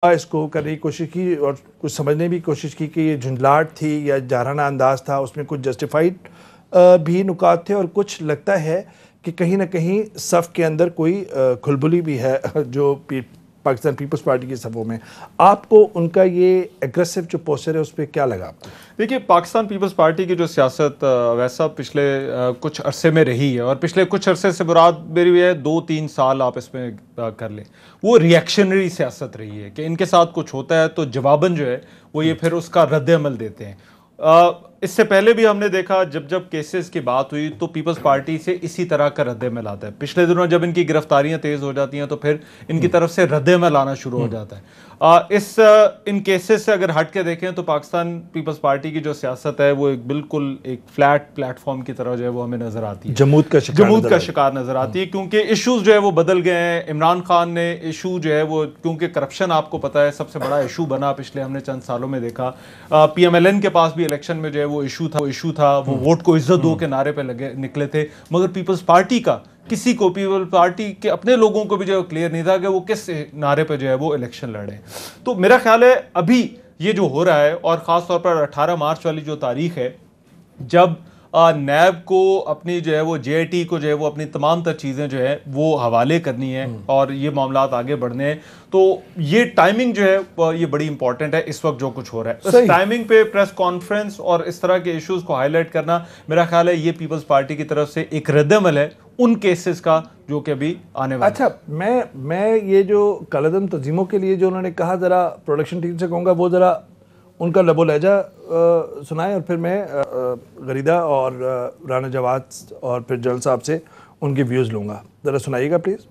اس کو کرنے کی کوشش کی اور کچھ سمجھنے بھی کوشش کی کہ یہ جھنجھلاہٹ تھی یا جارحانہ انداز تھا، اس میں کچھ جسٹیفائڈ بھی نکات تھے اور کچھ لگتا ہے کہ کہیں نہ کہیں صف کے اندر کوئی کھلبلی بھی ہے جو پاکستان پیپلز پارٹی کے صفوں میں۔ آپ کو ان کا یہ ایگریسو جو پوسچر ہے اس پہ کیا لگا آپ کو؟ دیکھیے، پاکستان پیپلز پارٹی کی جو سیاست ویسا پچھلے کچھ عرصے میں رہی ہے، اور پچھلے کچھ عرصے سے مراد میری ہے 2-3 سال آپ اس میں کر لیں، وہ ریئیکشنری سیاست رہی ہے کہ ان کے ساتھ کچھ ہوتا ہے تو جواباً جو ہے وہ یہ پھر اس کا رد عمل دیتے ہیں۔ اس سے پہلے بھی ہم نے دیکھا جب کیسز کی بات ہوئی تو پیپلز پارٹی سے اسی طرح کا رد عمل آتا ہے۔ پچھلے دنوں جب ان کی گرفتاریاں تیز ہو جاتی ہیں تو پھر ان کی طرف سے رد عمل آنا شروع ہو جاتا ہے۔ ان کیسز سے اگر ہٹ کے دیکھیں تو پاکستان پیپلز پارٹی کی جو سیاست ہے وہ بالکل ایک فلیٹ پلیٹ فارم کی طرح جو ہے وہ ہمیں نظر آتی ہے، جمود کا شکار نظر آتی ہے، کیونکہ ایشوز جو ہے وہ بدل گئے ہیں۔ عمران خان نے ایشو جو ہے وہ، کیونکہ کرپشن آپ کو پتہ ہے سب سے بڑا ایشو بنا پچھلے ہم نے چند سالوں میں دیکھا۔ پی ایم ایل این کے پاس بھی الیکشن میں جو ہے وہ ایشو تھا، وہ ووٹ کو عزت دو کے نعرے پہ نکلے تھے، مگر پیپلز پارٹی کا کسی کو، پیپل پارٹی کے اپنے لوگوں کو بھی جو کلیئر نہیں تھا کہ وہ کس نعرے پہ جو ہے وہ الیکشن لڑے۔ تو میرا خیال ہے ابھی یہ جو ہو رہا ہے، اور خاص طور پر 18 مارچ والی جو تاریخ ہے جب نیب کو اپنی جو ہے وہ جے آئی ٹی کو جو ہے وہ اپنی تمام تر چیزیں جو ہے وہ حوالے کرنی ہے اور یہ معاملات آگے بڑھنے ہیں، تو یہ ٹائمنگ جو ہے یہ بڑی امپورٹنٹ ہے اس وقت جو کچھ ہو رہا ہے۔ اس ٹائمنگ پہ پریس کانفرنس اور اس طرح کے ایشوز کو ہائی لائٹ کرنا میرا خیال ہے یہ پیپلز پارٹی کی طرف سے ایک رد عمل ہے ان کیسز کا جو کہ ابھی آنے والا ہے۔ اچھا، میں یہ جو کالعدم تنظیموں کے لیے جو انہوں نے کہا، ذرا پروڈکشن ٹیم سے کہوں گا وہ ذرا ان کا لب و لہجہ سنائیں، اور پھر میں غریدہ اور رانا جواد اور پھر جلال صاحب سے ان کے ویوز لوں گا، ذرا سنائیے گا پلیز۔